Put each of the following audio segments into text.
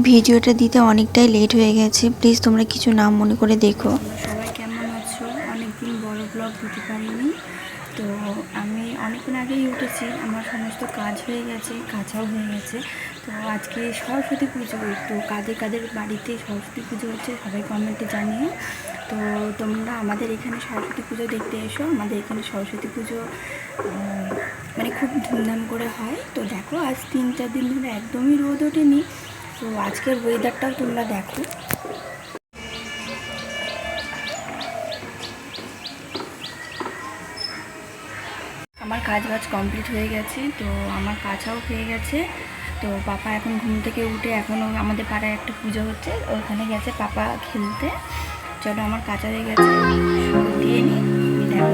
ভিডিওটা দিতে অনেকটাই লেট হয়ে গেছে, প্লিজ তোমরা কিছু নাম মনে করে দেখো। সবাই কেমন আছো? অনেকদিন বড় ব্লগ দিতে পারিনি, তো আমি অনেকদিন আগেই উঠেছি, আমার সমস্ত কাজ হয়ে গেছে, কাঁচাও হয়ে গেছে। তো আজকে সরস্বতী পুজো, তো কাদের কাদের বাড়িতে সরস্বতী পুজো হচ্ছে সবাই কমেন্টে জানিও। তো তোমরা আমাদের এখানে সরস্বতী পুজো দেখতে এসো। আমাদের এখানে সরস্বতী পুজো মানে খুব ধুমধাম করে হয়। তো দেখো আজ 3-4 দিন ধরে একদমই রোদ ওঠেনি। তো আজকের ওয়েদারটাও তোমরা দেখো। আমার কাজ বাজ কমপ্লিট হয়ে গেছে, তো আমার কাছাও হয়ে গেছে। তো পাপা এখন ঘুম থেকে উঠে, এখনও আমাদের পাড়ায় একটা পুজো হচ্ছে, ওখানে গেছে পাপা খেলতে। চলো আমার কাঁচা হয়ে গেছে, দিয়ে নিই। দেখো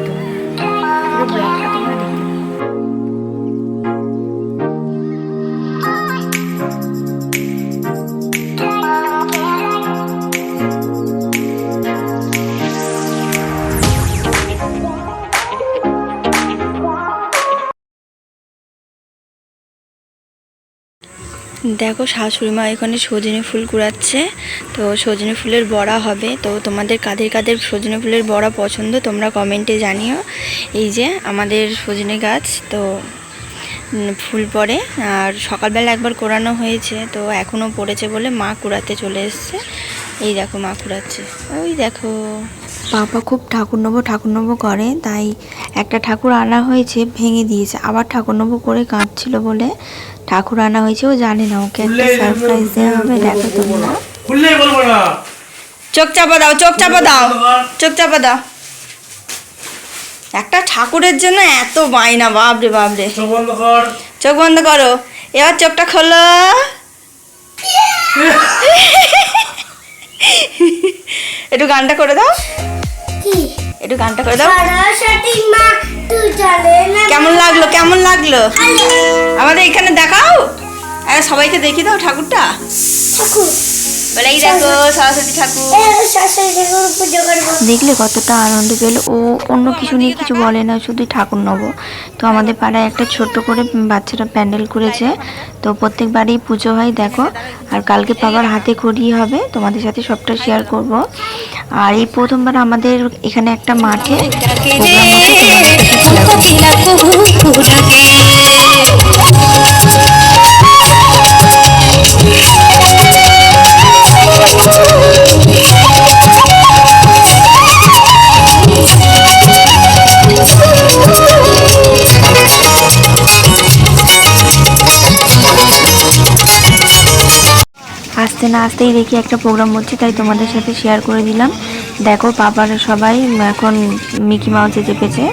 তোমরা পুরো ব্লগটা তোমরা দেখতে পাবো। দেখো শাশুড়ি মা এখানে সজনে ফুল কুড়াচ্ছে, তো সজনে ফুলের বড়া হবে। তো তোমাদের কাদের কাদের সজনে ফুলের বড়া পছন্দ তোমরা কমেন্টে জানিও। এই যে আমাদের সজনে গাছ, তো ফুল পড়ে, আর সকালবেলা একবার কোরানো হয়েছে, তো এখনও পড়েছে বলে মা কুড়াতে চলে এসছে। এই দেখো মা কুড়াচ্ছে, ওই দেখো। পাপা খুব ঠাকুর নেবো করে, তাই একটা ঠাকুর আনা হয়েছে, ভেঙে দিয়েছে, আবার ঠাকুর নেবো করে কাঁদছিল বলে ঠাকুর আনা হয়েছে। ও জানে না ওকে একটা সারপ্রাইজ দেওয়া হবে। দেখো তোমরা, চোখ চাপা দাও, চোখ চাপা দাও, চোখ চাপা দাও। একটা ঠাকুরের জন্য এত বায়না, বাপরে বাপরে। চোখ বন্ধ করো, এবার চোখটা খোলো। একটু গানটা করে দাও, একটু গানটা করে দাও। কেমন লাগলো, কেমন লাগলো? আমাদের এখানে দেখাও, সবাইকে দেখিয়ে দাও ঠাকুরটা। বলে এই দেখো সরস্বতী ঠাকুর। দেখলে কতটা আনন্দ পেল ও। অন্য কিছু নিয়ে কিছু বলে না, শুধু ঠাকুর নেবো। তো আমাদের পাড়ায় একটা ছোট্ট করে বাচ্চারা প্যান্ডেল করেছে, তো প্রত্যেকবারই পুজো হয় দেখো। আর কালকে বাবার হাতে খড়ি হবে, তোমাদের সাথে সবটা শেয়ার করব। আর এই প্রথমবার আমাদের এখানে একটা মাঠে প্রোগ্রাম হচ্ছে, তোমাদের সাথে শেয়ার করব। আসতে না আসতেই দেখি একটা প্রোগ্রাম হচ্ছে, তাই তোমাদের সাথে শেয়ার করে দিলাম। দেখো পাপারা সবাই এখন মিকি মাউসে চেপেছে।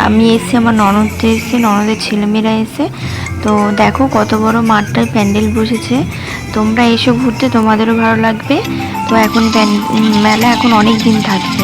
আমি এসে, আমার ননদ এসে, ননদের ছেলেমেয়েরা এসে। তো দেখো কত বড় মাঠটায় প্যান্ডেল বসেছে। তোমরা এসো ঘুরতে, তোমাদেরও ভালো লাগবে। তো এখন মেলা এখন অনেক দিন থাকবে।